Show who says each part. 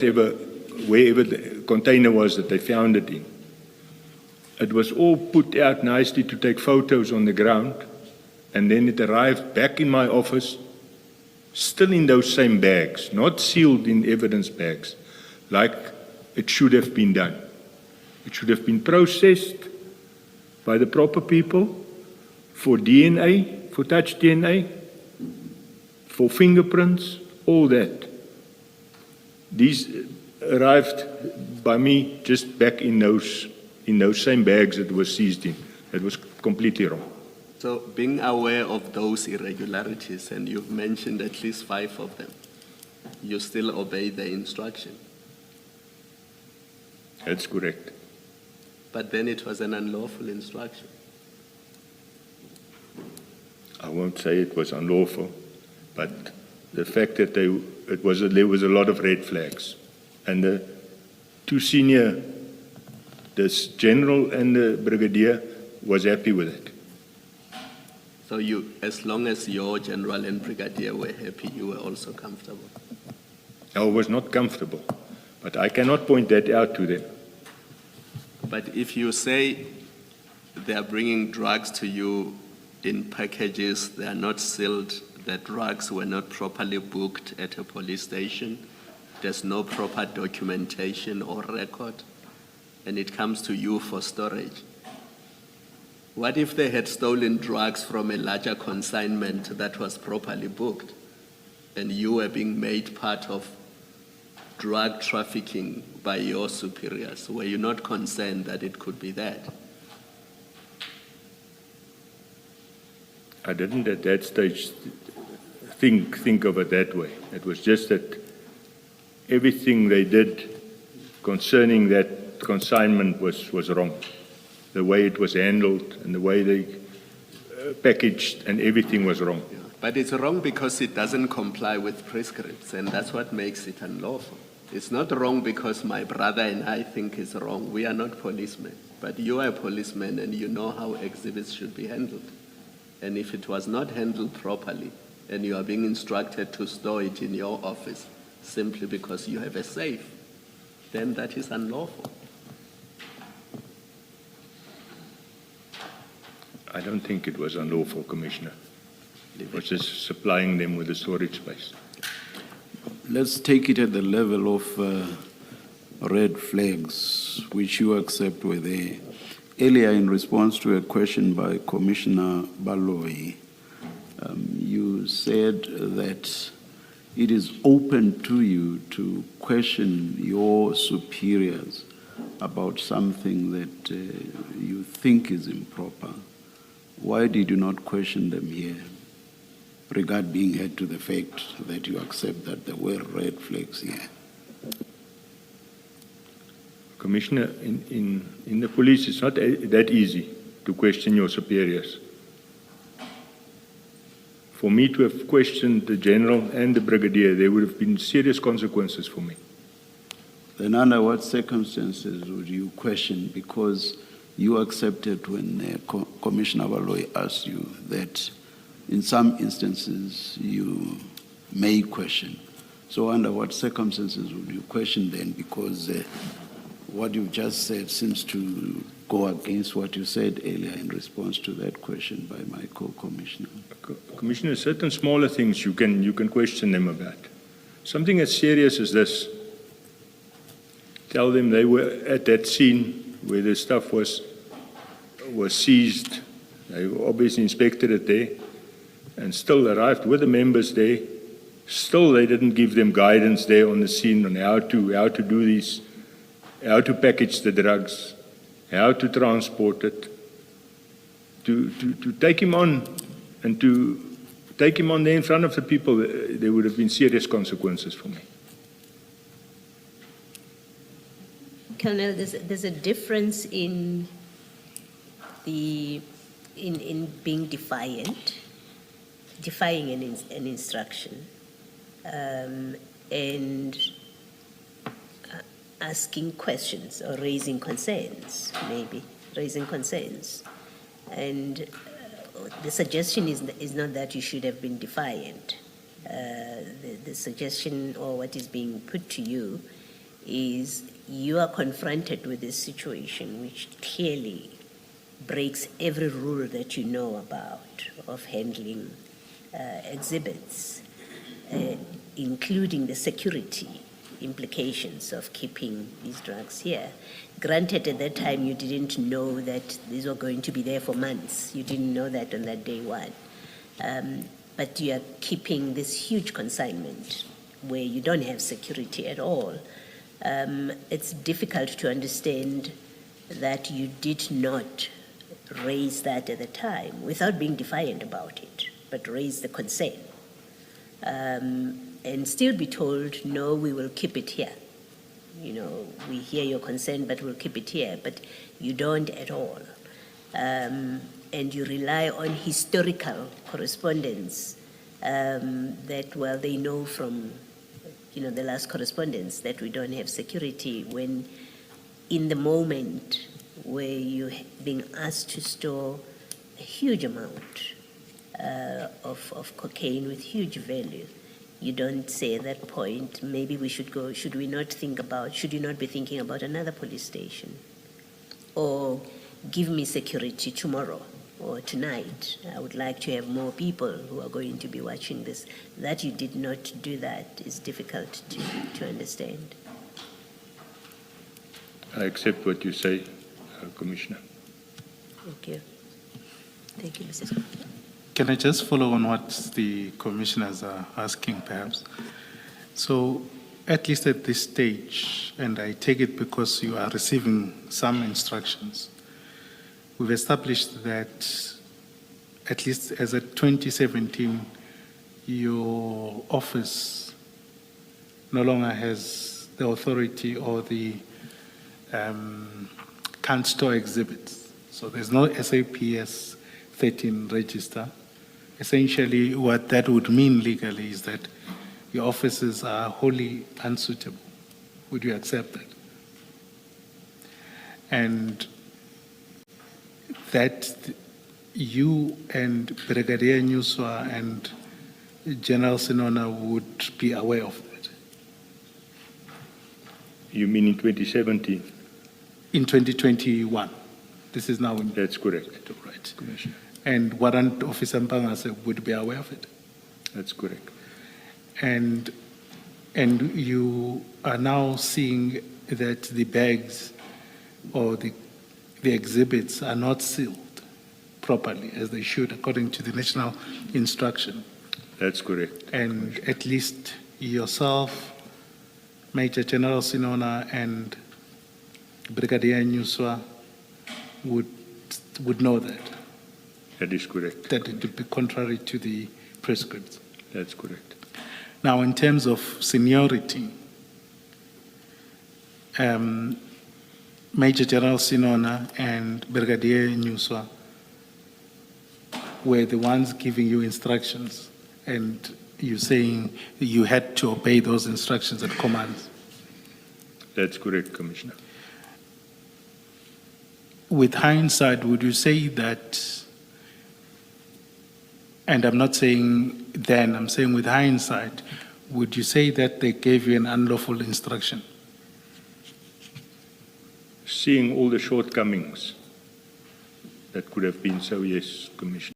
Speaker 1: wherever the container was that they found it in. It was all put out nicely to take photos on the ground, and then it arrived back in my office, still in those same bags, not sealed in evidence bags, like it should have been done. It should have been processed by the proper people for DNA, for touch DNA, for fingerprints, all that. These arrived by me just back in those same bags that were seized in. It was completely wrong.
Speaker 2: So being aware of those irregularities, and you've mentioned at least 5 of them, you still obey the instruction?
Speaker 1: That's correct.
Speaker 2: But then it was an unlawful instruction.
Speaker 1: I won't say it was unlawful, but the fact that there was a lot of red flags. And the 2 senior, this general and the brigadier, was happy with it.
Speaker 2: So you, as long as your general and brigadier were happy, you were also comfortable?
Speaker 1: I was not comfortable, but I cannot point that out to them.
Speaker 2: But if you say they are bringing drugs to you in packages, they are not sealed, the drugs were not properly booked at a police station, there's no proper documentation or record, and it comes to you for storage. What if they had stolen drugs from a larger consignment that was properly booked, and you were being made part of drug trafficking by your superiors? Were you not concerned that it could be that?
Speaker 1: I didn't at that stage think of it that way. It was just that everything they did concerning that consignment was wrong. The way it was handled and the way they packaged and everything was wrong.
Speaker 2: Yeah. But it's wrong because it doesn't comply with prescripts, and that's what makes it unlawful. It's not wrong because my brother and I think it's wrong. We are not policemen, but you are a policeman and you know how exhibits should be handled. And if it was not handled properly and you are being instructed to store it in your office simply because you have a safe, then that is unlawful.
Speaker 1: I don't think it was unlawful, Commissioner. It was just supplying them with a storage space.
Speaker 3: Let's take it at the level of red flags, which you accept were there. Earlier, in response to a question by Commissioner Baloyi, you said that it is open to you to question your superiors about something that you think is improper. Why did you not question them here? Regard being held to the fact that you accept that there were red flags here.
Speaker 1: Commissioner, in the police, it's not that easy to question your superiors. For me to have questioned the general and the brigadier, there would have been serious consequences for me.
Speaker 3: Then under what circumstances would you question? Because you accepted when Commissioner Baloyi asked you that in some instances you may question. So under what circumstances would you question then? Because what you just said seems to go against what you said earlier in response to that question by my co-commissioner.
Speaker 1: Commissioner, certain smaller things you can question them about. Something as serious as this. Tell them they were at that scene where the stuff was seized. They obviously inspected it there and still arrived with the members there. Still, they didn't give them guidance there on the scene on how to do these, how to package the drugs, how to transport it, to take him on and to take him on there in front of the people. There would have been serious consequences for me.
Speaker 4: Colonel, there's a difference in being defiant, defying an instruction, and asking questions or raising concerns, maybe raising concerns. And the suggestion is not that you should have been defiant. The suggestion or what is being put to you is you are confronted with this situation which clearly breaks every rule that you know about of handling exhibits, including the security implications of keeping these drugs here. Granted, at that time, you didn't know that these were going to be there for months. You didn't know that on that day one. But you are keeping this huge consignment where you don't have security at all. It's difficult to understand that you did not raise that at the time without being defiant about it, but raise the concern. And still be told, no, we will keep it here. You know, we hear your concern, but we'll keep it here. But you don't at all. And you rely on historical correspondence that, well, they know from, you know, the last correspondence that we don't have security when in the moment where you're being asked to store a huge amount of cocaine with huge value, you don't say at that point, maybe we should go, should you not be thinking about another police station? Or give me security tomorrow or tonight. I would like to have more people who are going to be watching this. That you did not do that is difficult to understand.
Speaker 1: I accept what you say, Commissioner.
Speaker 4: Thank you. Thank you, Mrs.
Speaker 5: Can I just follow on what the commissioners are asking, perhaps? So, at least at this stage, and I take it because you are receiving some instructions, we've established that, at least as of 2017, your office no longer has the authority or the can't store exhibits. So there's no SAPS 13 register. Essentially, what that would mean legally is that your offices are wholly unsuitable. Would you accept that? And that you and Brigadier Nyuswa and General Sinona would be aware of that?
Speaker 1: You mean in 2017?
Speaker 5: In 2021. This is now in.
Speaker 1: That's correct,
Speaker 5: Right.
Speaker 1: Commissioner.
Speaker 5: And Warrant Officer Mpangase would be aware of it.
Speaker 1: That's correct.
Speaker 5: And you are now seeing that the bags or the exhibits are not sealed properly as they should according to the national instruction.
Speaker 1: That's correct.
Speaker 5: And at least yourself, Major General Sinona, and Brigadier Nyuswa would know that.
Speaker 1: That is correct.
Speaker 5: That it would be contrary to the prescripts.
Speaker 1: That's correct.
Speaker 5: Now, in terms of seniority, Major General Sinona and Brigadier Nyuswa were the ones giving you instructions, and you saying you had to obey those instructions and commands.
Speaker 1: That's correct, Commissioner.
Speaker 5: With hindsight, would you say that, and I'm not saying then, I'm saying with hindsight, would you say that they gave you an unlawful instruction?
Speaker 1: Seeing all the shortcomings that could have been so, yes, Commissioner.